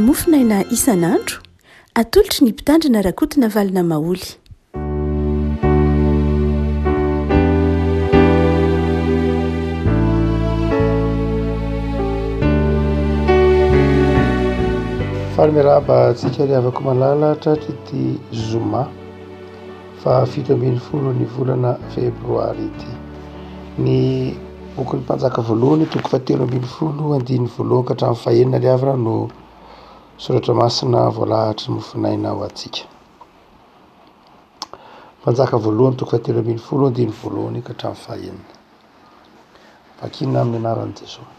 mofinaina isan'andro atolotry ny mpitandrina rakotina valina maoly. Faly miarahaba antsika riavako malala tratry ity zoma fa 17 ny volana febroary ity. Ny boky ny mpanjaka voalohany toko fa 13 andiny voalohany ka hatramin'ny fahaenina riavana no soratra masina voalahatra ny mofinaina ho antsika. Mpanjaka voalohany toko fa 13 andiny voalohany ka hatramin'ny fahaenina. Vakina amin'ny anaran'i Jesosy.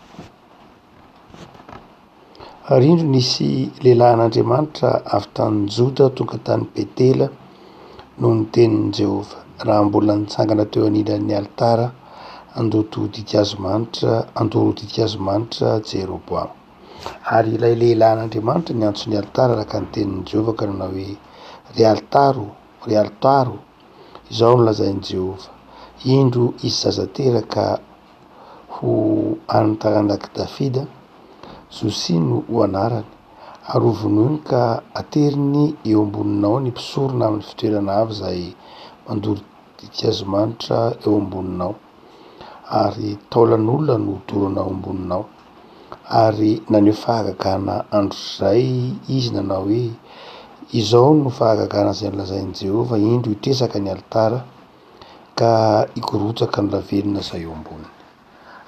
Arindro nisy lehilahin'Andriamanitra avy tany Joda tonga tany Betela no nitenin'i Jehovah raha mbola nitsangana teo anilan'ny alitara andoto didika azo manitra Jeroboamo. Ary ilay lehilahin'Andriamanitra ny antsony alitara araka ny tenin'i Jehovah ka nanao hoe ry alitaro izao no lazain'i Jehovah, indro isy zaza teraka ho antaranaki Davida, Zosia no ho anarany, ary ho vonoiny ka ateriny eo amboninao ny mpisorona amin'ny fitoerana avy izay mandoro didika azo manitra eo amboninao, ary taolan'olona no doronao amboninao. Ary naneho fahagagana andro izay izy nanao hoe izao no fahagagana izay nolazain'i Jehovah, indro hitresaka ny alitara ka hikorotsaka ny lavelona izay eo amboniny.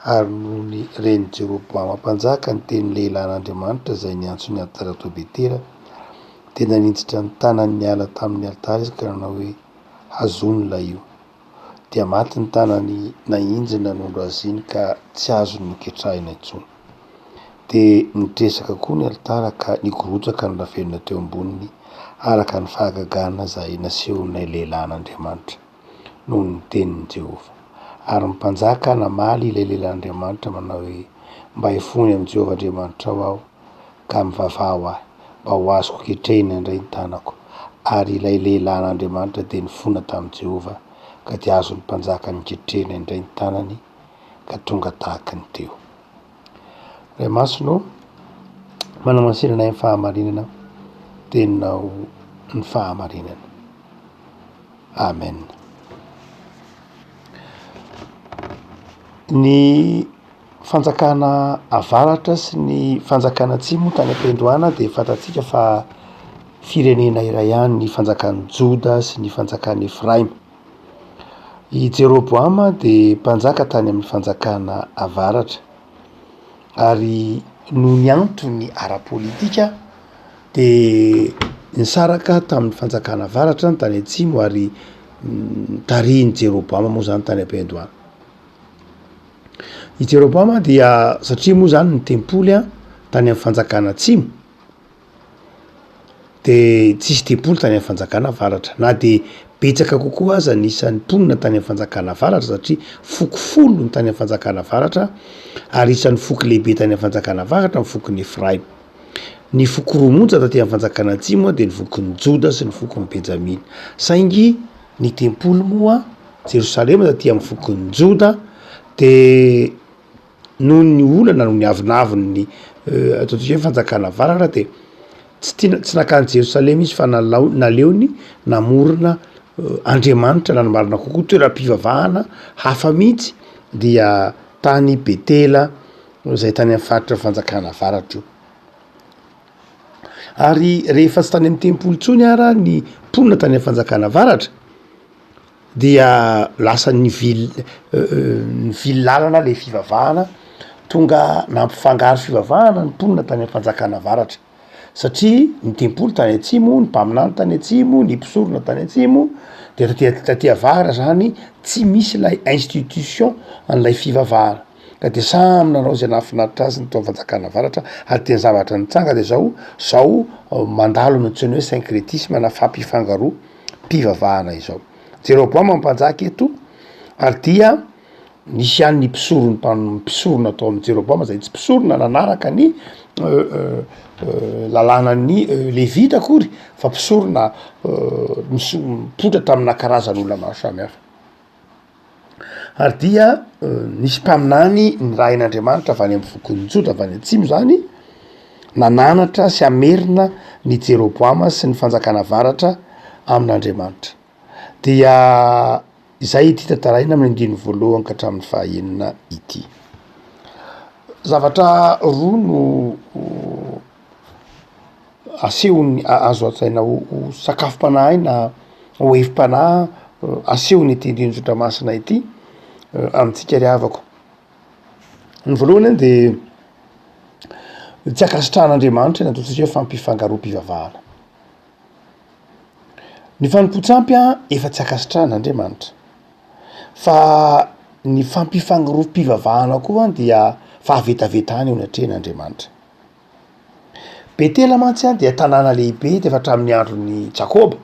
Ary noho ny reny Jeroboamo mpanjaka ny teny lehilahin'Andriamanitra izay niantsony alitara tao Betela, dia naninditra ny tanany niala tamin'ny alitara izy ka nanao hoe hazonona io, dia maty ny tanany nahinjina nondro azy iny ka tsy azony niketrahina intsony. Dia nitresaka koa ny alitara ka nikorotsaka ny lavelona teo amboniny araka ny fahagagana izay nasehon'ilay lehilahin'Andriamanitra noho ny tenin'i Jehovah. Ary ny mpanjaka namaly ilay lehilahin'Andriamanitra manao hoe mba hifony amin'i Jehovah Andriamanitra aho ka mivavaha ho ahy mba ho azoko ketrehina indray ny tanako. Ary ilay lehilahin'Andriamanitra dia nifona tamin'i Jehovah ka dia azon'ny mpanjaka niketrehina indray ny tanany ka tonga tahaka ny teo. Ray masonao manamasinanay ny fahamarinana, teninao ny fahamarinana. Amen. Ny fanjakana avaratra sy ny fanjakana atsimo tany am-piandohana dia fantatsika fa firenena iray ihany, ny fanjakan'i Joda sy ny fanjakan'i Efraima. I Jeroboama dia mpanjaka tany amin'ny fanjakana avaratra, ary no ny antony ara-politika dia nisaraka tamin'ny fanjakana avaratra ny tany atsimo, ary tarihin'i Jeroboama moa zany tany am-piandohana. I Jeroboama dia satria moa zany ny tempoly tany amin'ny fanjakana atsimo dia tsisy tempoly tany amin'ny fanjakana avaratra, na dia betsaka kokoa aza nisan'ny mponina tany amin'ny fanjakana avaratra satria fokofolo ny tany amin'ny fanjakana avaratra, ary isan'ny foky lehibe tany amin'ny fanjakana avaratra ny fokon'ny Efraima. Ny foko roa monja taty amin'ny fanjakana atsimo dia ny fokon'ny Joda sy ny fokon'ny Benjamina. Saingy ny tempoly moa Jerosalema taty amin'ny fokon'ny Joda, dia noho ny olana noho ny avinaviny ataontsika hoe fanjakana avaratra dia tsy nakany Jerosalema izy fa naleony namorona Andriamanitra nanomarina kokoa toeram-pivavahana hafa mihitsy dia tany Betela izay tany amin'ny faritra fanjakana avaratra io. Ary rehefa tsy tany amin'ny tempoly intsony ara ny mponina tany amin'ny fanjakana avaratra dia lasa nivily lalana le fivavahana, tonga nampifangaro fivavahana ny mponina tany amin'ny fanjakana avaratra satria ny tempoly tany atsimo, ny mpaminany tany atsimo, ny mpisorona tany atsimo, dia taty avaratra zany tsy misy ilay institution an'ilay fivavahana, ka dia samy nanao izay nahafinaritra azy ny tao fanjakana avaratra. Ary teny zavatra nitsanga dia zao mandalo ny antsoina hoe syncrétisme na fampifangaro mpivavahana izao. Jeroboama mpanjaka eto, ary dia nisy ihany ny mpisorona atao amin'ny Jeroboama izay tsy mpisorona nanaraka ny lalànan'ny Levita akory, fa mpisorona mipotra amina karazan'olona maro samihafa. Ary dia nisy mpaminany ny rahin'Andriamanitra avy any amin'ny fokon'ny Joda avy any atsimo zany, nananatra sy amerina ny Jeroboama sy ny fanjakana varatra amin'Andriamanitra. Dia izay ity tantaraina amin'ny andiny voalohany ka hatramin'ny fahaenina ity. Zavatra roa no asehony azo atsaina ho sakafom-panahy na ho hefim-panahy asehony ity indrindra masina ity amintsika ry havako. Ny voalohany de tsy akasitran'Andriamanitra ny ataontsika hoe fampifangaroam-pivavahana. Ny fanompo-tsampy efa tsy akasitran'Andriamanitra fa ny fampifangaroam-pivavahana koa dia fahavetavetany eo anatrehan'Andriamanitra. Betela mantsy dia tanàna lehibe de efa hatramin'ny andron'ny Jakoba,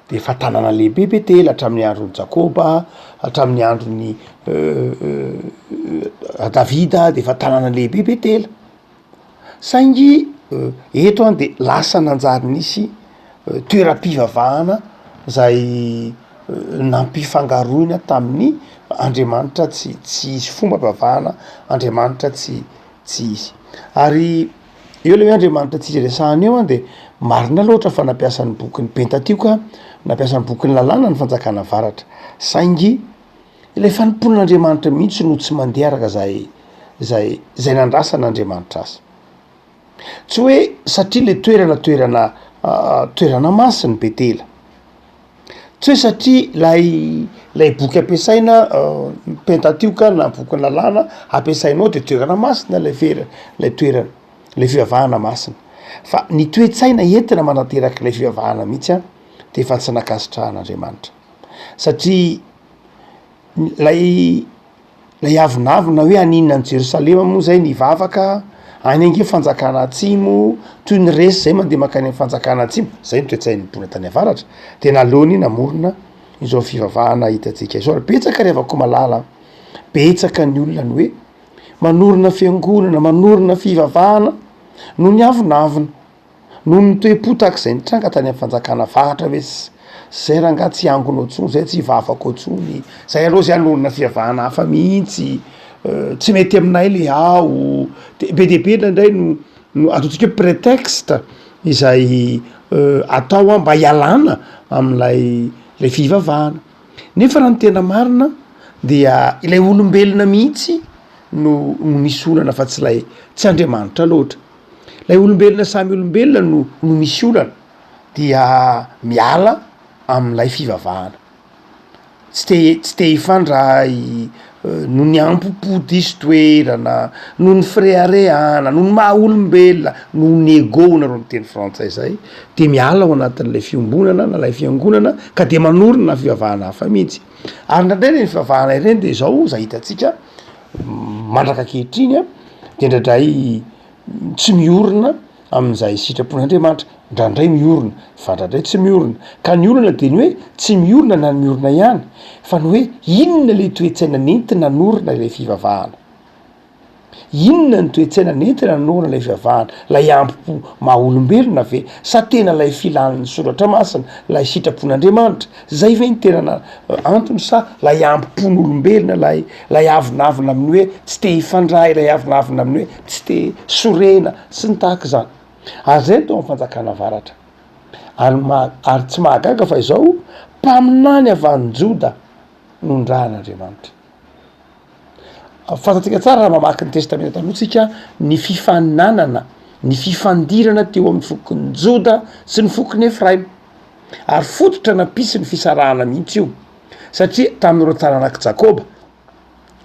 de efa tanàna lehibe Betela hatramin'ny andron'ny Jakoba, hatramin'ny andron'ny Davida de efa tanàna lehibe Betela. Saingy eto de lasa nanjary nisy toeram-pivavahana zay nampifangaroina tamin'ny Andriamanitra tsy izy fomba pivavahana Andriamanitra tsy izy. Ary eo le hoe Andriamanitra tsy izy resahana eo de marina loatra fa nampiasa ny bokin'ny Pentatioka, nampiasa ny bokin'ny lalàna ny fanjakana varatra. Saingy ilay fanompon'Andriamanitra mihitsy no tsy mandeha araka zay nandrasan'Andriamanitra azy. Tsy hoe satria le toerana masiny Betela. Tsy hoe satria lay boky ampiasaina Pentatioka na bokin'ny lalàna ampiasainao de toerana masina lay toerana, le fivavahana masina. Fa ny toe-tsaina entina manateraky ilay fivavahana mihitsy de efa tsy nakasitrahan'Andriamanitra. Satria lay avinavina hoe aninona ny Jerosalema moa zay nivavaka any ange fanjakana atsimo toy ny resy zay mandeha makany amin'ny fanjakana atsimo, zay ny toe-tsain'ny mpona tany avaratra. De nalony namorona izao fivavahana hitantsika izao. Betsaka ry havako malala, betsaka ny olona ny hoe manorina fiangonana, manorina fivavahana no ny avinavina, no ny toe-po tak'izay nitranga tany amin'ny fanjakana varatra hoe zay ranga tsy angonao tsony, zay tsy hivavako tsony, zay aloha zay anorina fivavahana hafa mihitsy, tsy mety aminay le ao. De be dehibe indray no ataontsika hoe prétexte izay atao mba hialana amin'lay fivavahana. Nefa raha ny tena marina dia ilay olombelona mihitsy no misy olana fa tsy Andriamanitra loatra. Lay olombelona samy olombelona no misy olana dia miala amin'ilay fivavahana. Tsy te hifandray, no ny ampopody isy toerana, no ny fireharehana, no ny maha olombelona, no ny ego nareo ny teny frantsay zay, de miala ao anatin'ilay fiombonana na lay fiangonana ka de manorina fivavahana hafa mihitsy. Ary ndraindray ny fivavahana ireny de zao zay hitantsika mandraka ankehitriny de ndraindray tsy miorina amin'izay sitrapon'Andriamanitra, ndraindray miorina fa ndraindray tsy miorina. Ka ny olana de ny hoe tsy miorina na ny miorina ihany, fa ny hoe inona le toe-tsaina nentina nanorina ilay fivavahana, inona ny toe-tsaina nentina nanorina ilay fivavahana, lay ampo maha olombelona ve, sa tena lay filan'ny soratra masina, lay sitrapon'Andriamanitra zay ve ny tena antony, sa lay ampopon'olombelona, lay avinavina amin'ny hoe tsy te hifandray, lay avinavina amin'ny hoe tsy te sorena sy ny tahaka zany. Ary zay tao amin'ny fanjakana varatra. Ary tsy mahagaga fa izao mpaminany avan'ny Joda no ndrahan'Andriamanitra. Fantatsika tsara raha mamaky ny testamenta talohatsika ny fifaninanana, ny fifandirana teo amin'ny fokon'ny Joda sy ny fokon'ny Efraim. Ary fototra nampisy ny fisarahana mihitsy io, satria tamin'ireo taranaka Jakoba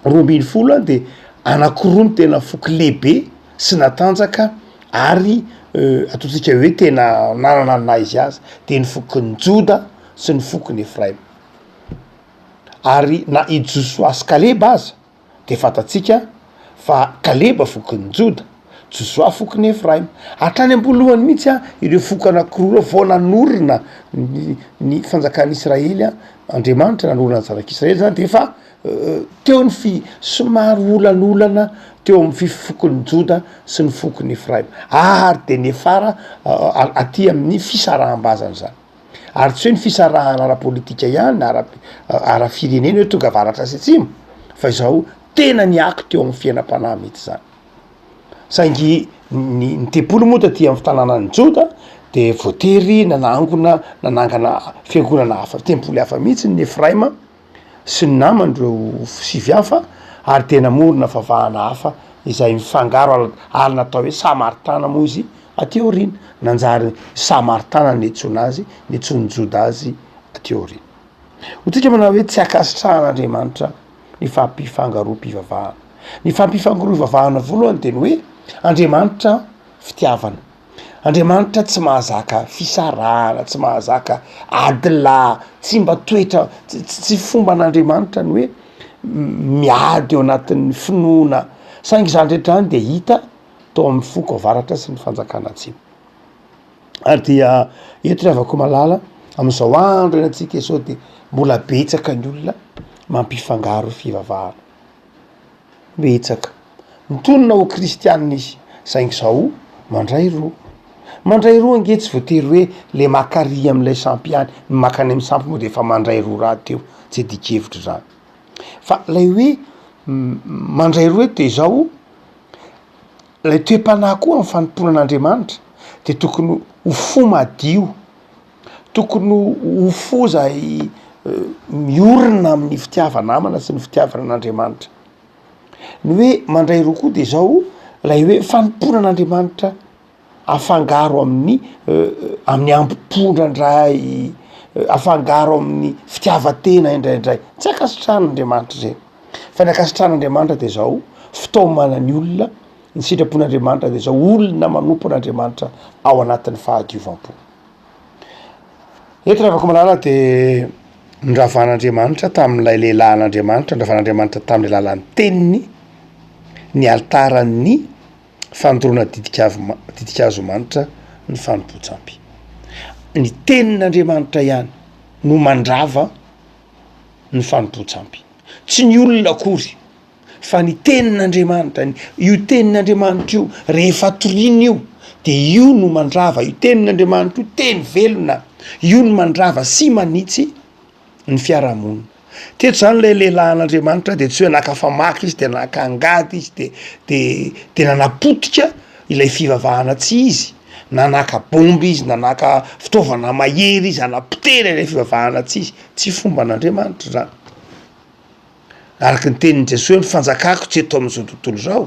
12 de anakiroa ny tena foky lehibe sy natanjaka ary ataontsika hoe tena nanana naizy azy, de ny fokon'ny Joda sy ny fokon'ny Efraim. Ary na i Josua sy Kaleba aza de fantatsika fa Kaleba fokon'ny Joda, Josua fokon'ny Efraim. Hatrany am-polohany mihitsy ireo foky anakiroa vao nanorina ny fanjakan'Israely, Andriamanitra nanorina ny zanak'Israely zany de efa teo ny somary olanolana teo amin'ny fokon'ny Joda sy ny fokon'ny Efraim, ary de nefara aty amin'ny fisaraham-bazany zany. Ary tsy hoe ny fisarahana ara-politika ihany, ara-firenena hoe tonga varatra sy atsimo, fa izao tena niaky teo amin'ny fiainam-panahy mihitsy zany. Saingy ny tempolo moa taty amin'ny fitanàna ny Joda de voatery nanangana fiangonana hafa tempoly hafa mihitsy ny Efraima sy ny namandreo sivy hafa ary tena morona favahana hafa izay mifangaro ary natao hoe Samaritana moa izy aty aorina nanjary Samaritana ny antsoina azy ny antsony Joda azy aty aorina. Hotsika manao hoe tsy akasitrahan'Andriamanitra ny fampifangaroam-pivavahana. Ny fampifangaroam-pivavahana voalohany de ny hoe Andriamanitra fitiavana. Andriamanitra tsy mahazaka fisarahana, tsy mahazaka adila, tsy mba toetra tsy fomba an'Andriamanitra ny hoe miady eo anatin'ny finoana saingy zany rehetra any de hita tao amin'ny foko avaratra sy ny fanjakana atsimo. Ary dia eto ry havako malala amin'izao andro eny antsika izao de mbola betsaka ny olona mampifangaro fivavahana. Betsaka. Mitonona ho kristianina izy saingy zao mandray roa ange tsy voatery hoe le makary am'ilay sampy ihany, makany amin'ny sampy moa de efa mandray roa raha teo, tsy dikevitra zany. Fa lay hoe mandray roa de zao lay toe-panahy koa amin'ny fanomponan'Andriamanitra de tokony ho fo madio, tokony ho fo zay miorina amin'ny fitiavana namana sy ny fitiavana an'Andriamanitra. Ny hoe mandray roa koa de zao lay hoe fanomponan'Andriamanitra afangaro amin'ny ambopondra indray, afangaro amin'ny fitiavatena indraindray. Tsy akasitran'Andriamanitra zay. Fa ny akasitran'Andriamanitra de zao fitaomanany olona ny sitrapon'Andriamanitra de zao olona manompo an'Andriamanitra ao anatin'ny fahadiovam-po. Eto ravako malala de niravan'Andriamanitra tamin'ilay lehilahin'Andriamanitra, niravan'Andriamanitra tamin'ny alalan'ny teniny ny altaran'ny fandoroana didikazo-manitra ny fanompo-tsampy. Ny tenin'Andriamanitra ihany no mandrava ny fanompo-tsampy. Tsy ny olona akory fa ny tenin'Andriamanitra, io tenin'Andriamanitra io rehefa torina io de io no mandrava, io tenin'Andriamanitra io teny velona, io no mandrava sy manitsy ny fiarahamonina. Teto zany lay lehilahin'Andriamanitra de tsy hoe nakafamaky izy de nakangady izy de nanapotika ilay fivavahana tsy izy, nanaka bomby izy, nanaka fitaovana mahery izy, anapotera ilay fivavahana tsy izy, tsy fomba an'Andriamanitra zany. Araky ny tenin'i Jesosy hoe ny fanjakako tsy eto amin'izao tontolo zao,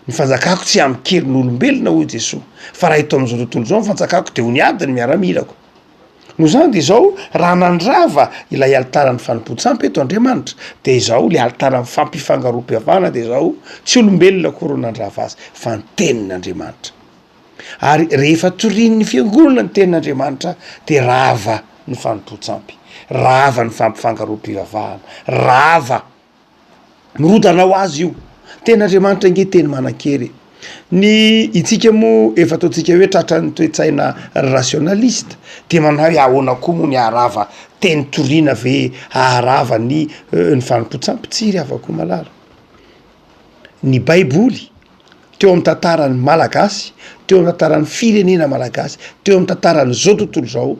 ny fanjakako tsy am'kerin'olombelona hoy Jesosy, fa raha eto amin'izao tontolo zao ny fanjakako de ho niadiny miaramilako. No zany de zao raha nandrava ilay altaran'ny fanompo-tsampy eto Andriamanitra de zao le altaran'ny fampifangaroam-pivavahana de zao tsy olombelona akory nandrava azy fa ny tenin'Andriamanitra. Ary rehefa torin'ny fiangonana ny tenin'Andriamanitra de rava ny fanompo-tsampy, rava ny fampifangaroam-pivavahana, rava mirodana ho azy io. Tenin'Andriamanitra nge teny manan-kery. Ny itsika moa efa ataontsika hoe tratran'ny toe-tsaina rationaliste de manao hoe ahoana koa moa ny aharava teny toriana ve aharava ny fanompo-tsampy. Tsy ry havako malala. Ny baiboly teo amin'ny tantaran'ny malagasy, teo amin'ny tantaran'ny firenena malagasy, teo amin'ny tantaran'izao tontolo zao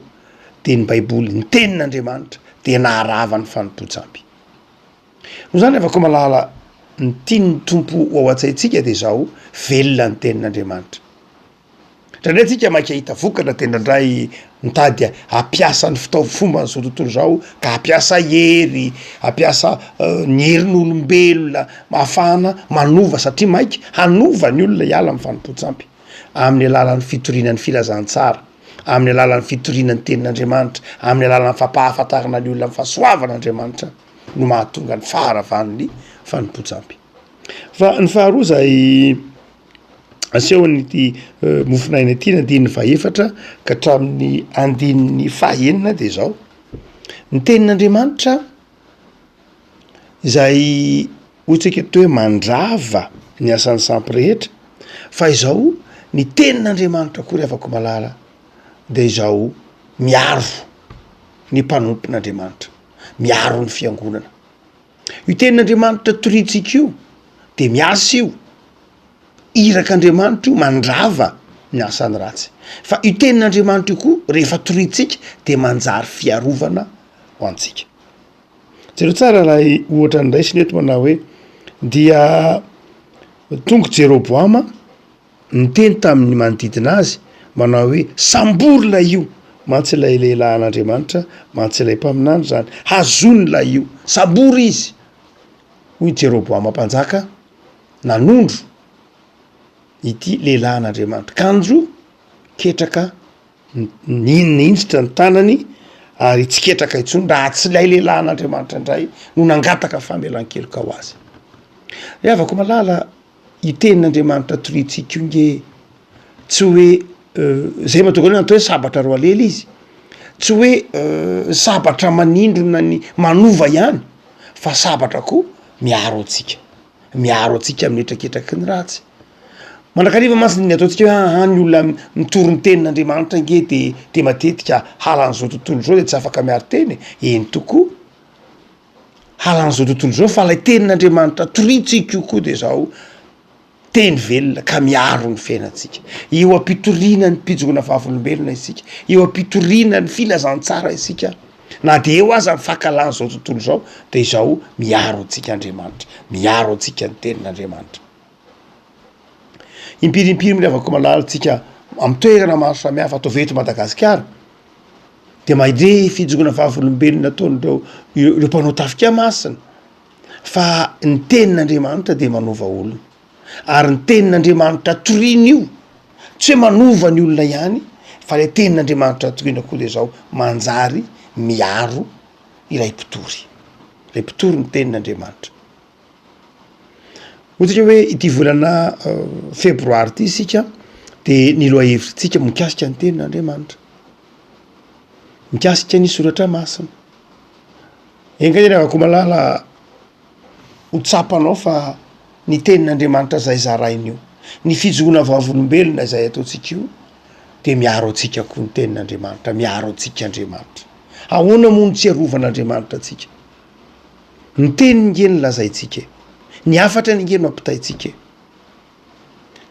de ny baiboly ny tenin'Andriamanitra de naharava ny fanompo-tsampy. No zany havako malala ny tian'ny tompo ao an-tsaintsika de zao velona ny tenin'Andriamanitra. Ndraindray tsika maika hita vokatra tena indray mitady hampiasa ny fomba n'izao tontolo zao ka hampiasa hery, hampiasa ny herin'olombelona ahafahana manova satria maika hanova ny olona hiala amin'ny fanompo-tsampy amin'ny alalan'ny fitorinan'ny filazantsara, amin'ny alalan'ny fitorinan'ny tenin'Andriamanitra, amin'ny alalan'ny fampahafantarana ny olona amin'ny fahasoavan'Andriamanitra no mahatonga ny faharavan'ny fanompo-tsampy. Fa ny faharoa zay asehon'ity mofinaina ity ny andininy fahaefatra ka hatramin'ny andininy fahaenina de zao ny tenin'Andriamanitra izay ohatsika toy hoe mandrava ny asan'ny sampy rehetra, fa izao ny tenin'Andriamanitra koa ry havako malala de izao miaro ny mpanompon'Andriamanitra, miaro ny fiangonana. Io tenin'Andriamanitra torintsika io de miasa io, irak'Andriamanitra io mandrava ny asany ratsy. Fa io tenin'Andriamanitra io koa rehefa torintsika de manjary fiarovana ho antsika. Jereo tsara raha ohatra ny raisiny eto manao hoe dia tonga Jeroboama nyteny tamin'ny manodidina azy manao hoe sambory lay io, mantsy ilay lehilahy an'Andriamanitra, mantsy ilay mpaminany zany, hazony lay io, sambory izy. Hoy Jeroboama mpanjaka nanondro ity lehilahy an'Andriamanitra, kanjo ketraka ninitsitra ny tanany ary tsy ketraka intsony raha tsy lay lehilahy an'Andriamanitra indray no nangataka famelan-keloka ho azy. Avako malala itenin'Andriamanitra toritsika io nge tsy hoe zay mahatonga hoe natao hoe sabatra roa lela izy, tsy hoe sabatra manindrona ny manova ihany fa sabatra koa miaro atsika amin'ny etraketraky ny ratsy. Mandrakariva masiny ny ataontsika hoe ny olona mitory ny tenin'Andriamanitra nge de matetika halan'izao tontolo zao de tsy afaka miaro teny. Eny tokoa halan'izao tontolo zao fa lay tenin'Andriamanitra toritsika io koa de zao teny velona ka miaro ny fiainatsika. Eo ampitoriana ny pijogona vavolombelona isika, eo ampitoriana ny filazantsara isika, na de eo aza ny fankalan'izao tontolo zao de izao miaro atsika Andriamanitra, miaro atsika ny tenin'Andriamanitra. Impirimpiry miravaka malala tsika amin'ny toerana maro samihafa atao veto Madagasikara de mahire fijogona vavolombelona ataon'ireo mpanao tafika masina fa ny tenin'Andriamanitra de manova olona, ary ny tenin'Andriamanitra toriana io tsy hoe manova ny olona ihany fa le tenin'Andriamanitra toriana koa de zao manjary miaro ilay mpitory ny tenin'Andriamanitra. Ohatra hoe ity volana febroary ity isika de ny loha hevitsika mikasika ny tenin'Andriamanitra, mikasika ny soratra masina. Engany avako malala hotsapanao fa ny tenin'Andriamanitra zay zarain'io, ny fijogona vavolombelona zay ataontsika io de miaro atsika koa ny tenin'Andriamanitra, miaro atsika Andriamanitra. Ahoana moa ny tsy arovan'Andriamanitra atsika? Ny teniny nge ny lazaitsika, ny afatra ny nge no ampitaitsika,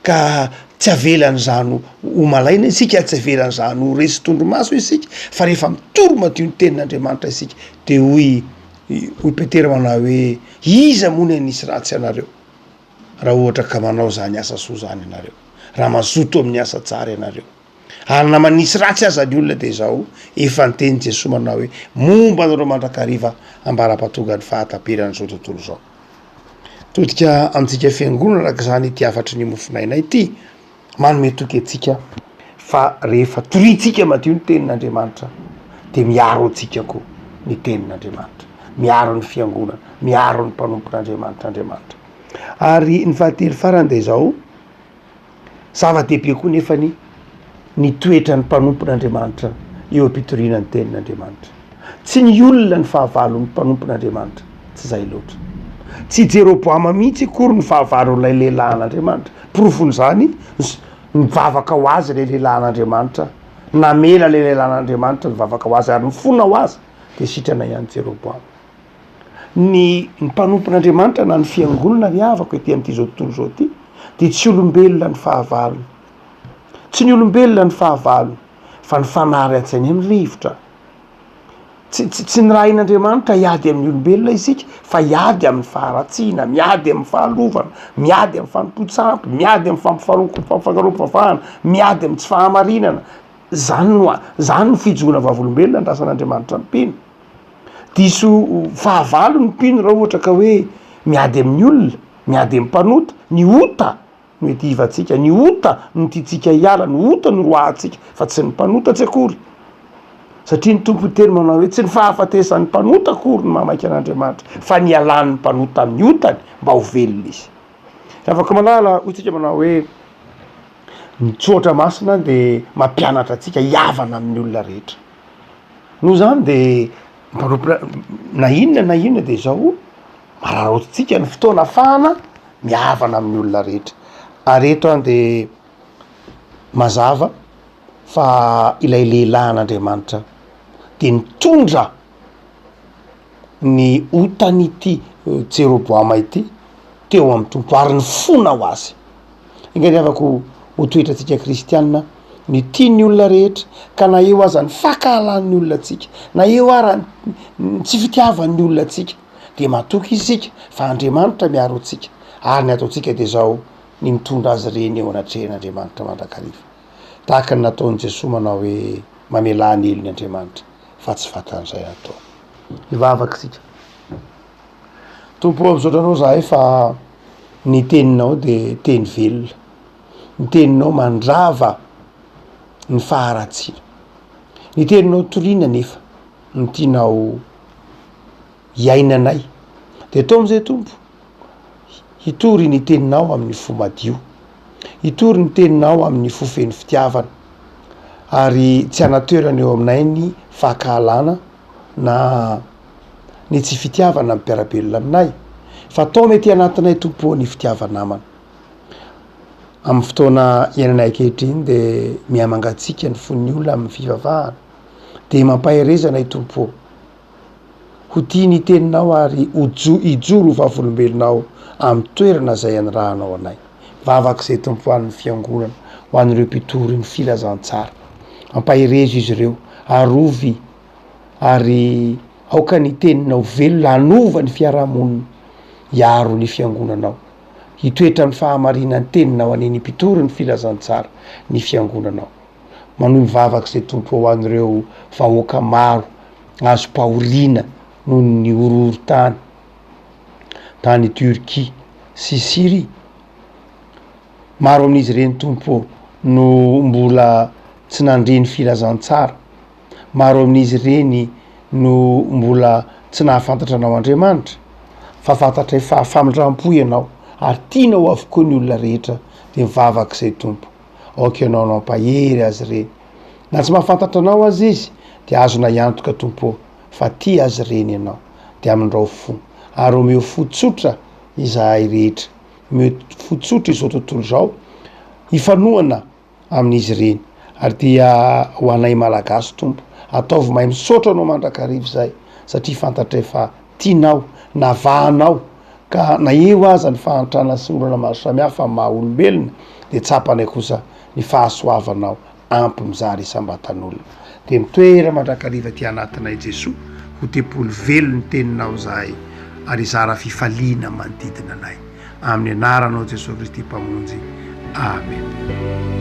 ka tsy avelan'izany ho malaina isika, tsy avelan'izany ho resy tondromaso isika, fa rehefa mitoro madio ny tenin'Andriamanitra isika de hoy Petera manao hoe iza moa ny anisy ratsy anareo raha ohatra ka manao zany asa soa zany ianareo, raha mazoto amin'ny asa tsara ianareo, ary na manisy ratsy aza ny olona de zao efa nyteny Jesosy manao hoe momba anareo mandrakariva ambara-patonga ny fahataperan'izao tontolo zao. Todika amintsika fiangonana araka zany ity afatry ny mofinaina ity manome toky atsika fa rehefa toritsika madio ny tenin'Andriamanitra de miaro atsika koa ny tenin'Andriamanitra, miaro ny fiangonana, miaro ny mpanompon'Andriamanitra. Ary ny fahatelo farany de zao zava-dehibe koa nefany ny toetra ny mpanompon'Andriamanitra eo ampitoriana ny tenin'Andriamanitra. Tsy ny olona ny fahavalon'ny mpanompon'Andriamanitra, tsy zay loatra. Tsy Jeroboama mihitsy kory ny fahavalon'ilay lehilahy an'Andriamanitra. Profon'izany mivavaka ho azy lay lehilahy an'Andriamanitra, namela lay lehilahy an'Andriamanitra mivavaka ho azy ary mifona ho azy de sitrana ihany Jeroboama. Ny mpanompon'Andriamanitra na ny fiangonana miavaka ety amin'ity zao tontolo zao ty de tsy olombelona ny fahavalony, tsy ny olombelona ny fahavalony fa ny fanary an-tsainy amin'ny rivotra. Tsy ny rahin'Andriamanitra hiady amin'ny olombelona isika fa hiady amin'ny faharatsiana, miady amin'ny fahalovana, miady amin'ny fanompo-tsampy, miady amin'ny fampifakarom-pavahana, miady amin'ny tsy fahamarinana. Zany no fijogona vavolombelona andrasan'Andriamanitra mipino. Diso fahavalo ny mpino raha ohatra ka hoe miady amin'ny olona, miady amin'ny mpanota, ny ota no edivatsika, ny ota no tiatsika hiala, ny ota no roahatsika fa tsy ny mpanota tsy akory. Satria ny tompo teny manao hoe tsy ny fahafatesan'ny mpanota akory ny mamaika an'Andriamanitra fa ny alan'ny mpanota amin'ny otany mba ho velona izy. Afaka malala hotsika manao hoe mitsotra masina de mampianatra atsika hiavana amin'ny olona rehetra. Noho zany de na inona de zao mararotsika ny fotoana afahana miavana amin'ny olona rehetra. Ary eto de mazava fa ilay lehilahy an'Andriamanitra de nitondra ny otany ity Jeroboama ity teo amin'ny tompo ary ny fona ho azy. Ingany avako ho toetra atsika kristianina ny tiany olona rehetra ka na eo aza ny fakahalan'ny olona atsika, na eo ara tsy fitiavan'ny olona atsika de matoky isika fa Andriamanitra miaro atsika. Ary ny ataontsika de zao ny mitondra azy reny eo anatrehan'Andriamanitra mandrakariva tahaka ny nataon'i Jesosy manao hoe mamelany elo ny Andriamanitra fa tsy vatan'izay atao ivavaka sika tompo am'izao anao za efa ny teninao de teny velona ny teninao mandrava ny faharatsiana ny teninao toriana nefa ny tianao iainanay de atao am'izay tompo hitory ny teninao amin'ny fo madio hitory ny teninao amin'ny fo feno fitiavana ary tsy anatoerana eo aminay ny fahakahalana na ny tsy fitiavana amin'ny mpiarabelona aminay fa atao mety anatinay tompo ny fitiavanamana amin'ny fotoana iainanay ankehitriny de mihamangatsika ny fon'ny olona amin'ny fivavahana de mampahirezanay tompo ho tia ny teninao ary hijoro vavolombelonao amin'ny toerana zay anirahanao anay vavaka izay tompo hoan'ny fiangonana ho an'ireo mpitory ny filazantsara ampahirezo izy ireo arovy ary aoka ny teninao velona anova ny fiarahamonina hiaro ny fiangonanao hitoetra ny fahamarinany teninao aneny mpitory ny filazantsara ny fiangonanao manohy mivavaka izay tompo ho an'ireo vahoaka maro azo pahoriana noho ny orohoro tany Turquie sy Syrie maro amin'izy ireny tompo no mbola tsy nandre ny filazantsara maro amin'izy ireny no mbola tsy nahafantatra anao Andriamanitra fa fantatra efa famindram-po ianao ary tianao avokoa ny olona rehetra de mivavaka izay tompo aoka ianao nampahery azy ireny na tsy mahafantatra anao azy izy de azona iantoka tompo fa tia azy ireny ianao de amindrao fo ary omeo fotsotra izahay rehetra omeo fotsotra izao tontolo zao ifanoana amin'izy ireny ary dia ho anay malagasy tompo ataovy mahay misaotra anao mandrakariva zay satria fantatra efa tianao navahanao ka na eo aza ny fahantrana sy olana maro samihafa maha olombelona de tsapanay kosa ny fahasoavanao ampy mizary isam-batan'olona de mitoera mandrakariva ty anatinay Jesosy ho tepolo velo ny teninao zahay ary zara fifaliana manodidina anay amin'ny anaranao Jesosy Kristy mpamonjy amen.